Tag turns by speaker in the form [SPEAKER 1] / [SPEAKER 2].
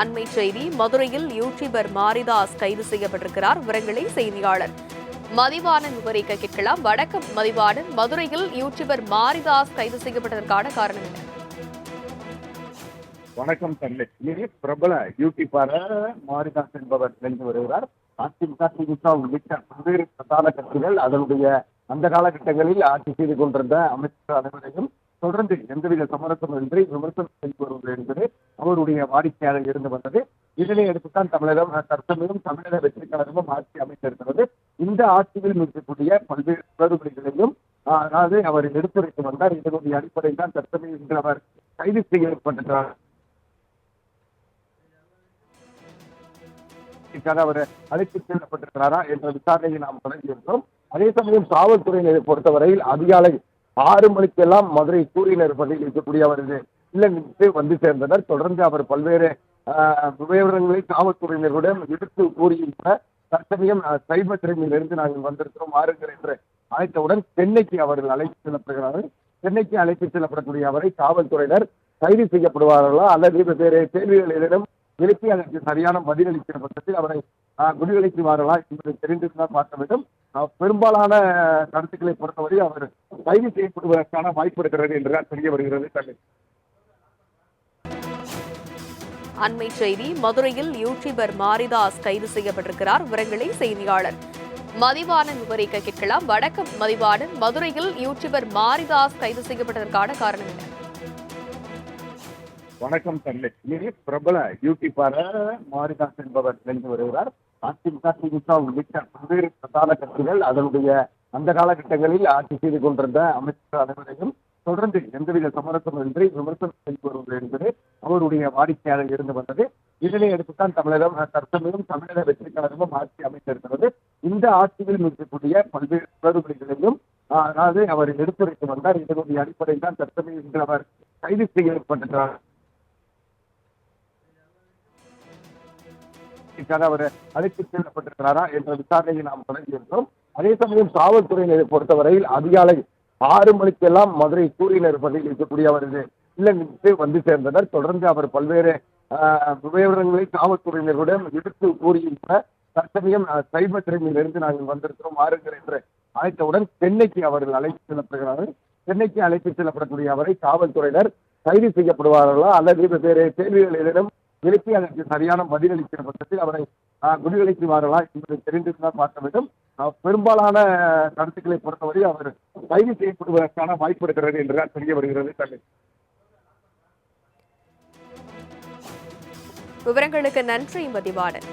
[SPEAKER 1] அண்மை செய்தி மதுரையில் யூடியூபர் மாரிதாஸ் கைது செய்யப்பட்டிருக்கிறார். விவரங்களை செய்தியாளர் மதிவாணன் விவரிக்க கேட்கலாம். வணக்கம் மதிவாணன். மதுரையில் யூடியூபர் மாரிதாஸ் கைது செய்யப்பட்டதற்கான காரணம் என்ன?
[SPEAKER 2] வணக்கம் தன்னை பிரபல யூடியூபர் மாரிதாஸ் என்பவர் தெரிந்து வருகிறார். அதிமுக திமுக உள்ளிட்ட பல்வேறு பிரதான கட்சிகள் அதனுடைய அந்த காலகட்டங்களில் ஆட்சி செய்து கொண்டிருந்த அமைச்சர் அனைவரையும் தொடர்ந்து எந்தவித சமரசமின்றி விமர்சனம் செய்து வருவது என்பது அவருடைய வாடிக்கையாக இருந்து வந்தது. இதனை எடுத்துத்தான் தமிழகம் தற்சமயம் தமிழக வெற்றி கழகமும் ஆட்சி அமைத்திருக்கிறது. இந்த ஆட்சியில் இருக்கக்கூடிய பல்வேறு குளறுபடிகளையும் அதாவது அவர் எடுத்துரைத்து வந்தார். இதனுடைய அடிப்படையில் தான் தற்சமயம் இன்று அவர் கைது செய்யப்பட்டிருக்கிறார். அவர் அழைத்துச் செல்லப்பட்டிருக்கிறாரா என்ற விசாரணையை நாம் தொடங்கியிருக்கிறோம். அதே சமயம் காவல்துறையினரை பொறுத்தவரையில் அதிகாலை 6 மணிக்கெல்லாம் மதுரை சூரியனர் பகுதியில் இருக்கக்கூடிய அவரது இல்லங்களுக்கு வந்து சேர்ந்தனர். தொடர்ந்து அவர் பல்வேறு விவரங்களை காவல்துறையினருடன் எடுத்து கூறியிருந்த தற்சமயம் சைபர் கிரைமிலிருந்து நாங்கள் வந்திருக்கிறோம் வாருங்கள் என்று அழைத்தவுடன் சென்னைக்கு அவர்கள் அழைத்துச் செல்லப்படுகிறார்கள். சென்னைக்கு அழைத்துச் செல்லப்படக்கூடிய அவரை காவல்துறையினர் கைது செய்யப்படுவார்களா அல்லது வேறு கேள்விகளிடம் எழுப்பி அதற்கு சரியான பதிலளிக்கிற பட்சத்தில் அவரை விடுதலைக்குவார்களா என்பதை தெரிந்திருந்தால் பார்க்க வேண்டும். பெரும்பாலான கருத்துக்களை பொறுத்தவரை அவர் கைது செய்யப்படுவதற்கான வாய்ப்பு இருக்கிறது என்றுதான் தெரிய வருகிறது.
[SPEAKER 1] அண்மை செய்தி மதுரையில் யூடியூபர் மாரிதாஸ் கைது செய்யப்பட்டிருக்கிறார். விவரங்களை செய்தியாளர் மதிவாணன் விவரிக்க கேட்கலாம். வணக்கம் மதிவாணன். மதுரையில் யூடியூபர் மாரிதாஸ் கைது செய்யப்பட்டதற்கான காரணம் என்ன?
[SPEAKER 2] வணக்கம் தன்னை பிரபல யூடியூபர் மாரிதாஸ் என்பவர் தெரிந்து வருகிறார். அதிமுக திமுக உள்ளிட்ட பல்வேறு பிரதான கட்சிகள் அதனுடைய அந்த காலகட்டங்களில் ஆட்சி செய்து கொண்டிருந்த அமைச்சர் அனைவரையும் தொடர்ந்து எந்தவித சமரசமின்றி விமர்சனம் செய்து வருவது என்பது அவருடைய வாடிக்கையாக இருந்து வந்தது. இதனை எடுத்துத்தான் தமிழகம் தற்சமயம் தமிழக வெற்றி கழகமும் ஆட்சி அமைத்திருக்கிறது. இந்த ஆட்சியில் இருக்கக்கூடிய பல்வேறு குளறுபடிகளையும் அதாவது அவர் எடுத்துரைத்து வந்தார். இதனுடைய அடிப்படையில் தான் தற்சமயம் இன்று அவர் கைது செய்யப்பட்டிருக்கிறார். அவர் அழைத்துச் செல்லப்பட்டிருக்கிறாரா என்ற விசாரணையை நாம் தொடங்கியிருக்கிறோம். அதே சமயம் காவல்துறையினரை பொறுத்தவரையில் அதிகாலை 6 மணிக்கெல்லாம் மதுரை சூரியனர் பகுதியில் இருக்கக்கூடிய அவரது இல்லங்களுக்கு வந்து சேர்ந்தனர். தொடர்ந்து அவர் பல்வேறு விவரங்களை காவல்துறையினருடன் எடுத்து கூறியிருந்த தற்சமயம் சைபர் கிரைமிலிருந்து நாங்கள் வந்திருக்கிறோம் வாருங்கள் என்று அழைத்தவுடன் சென்னைக்கு அவர்கள் அழைத்துச் செல்லப்படுகிறார்கள். சென்னைக்கு அழைத்துச் செல்லப்படக்கூடிய அவரை காவல்துறையினர் கைது செய்யப்படுவார்களா அல்லது வேறு கேள்விகளிடம் எழுப்பி அதற்கு சரியான பதிலளிக்கிற பட்சத்தில் அவரை விடுதலைக்குவார்களா என்பதை தெரிந்திருந்தால் பார்க்க வேண்டும். பெரும்பாலான கருத்துக்களை பொறுத்தவரை அவர் கைது செய்யப்படுவதற்கான வாய்ப்பு இருக்கிறது என்றுதான் தெரிய வருகிறது.
[SPEAKER 1] விவரங்களுக்கு நன்றி மதிவாணன்.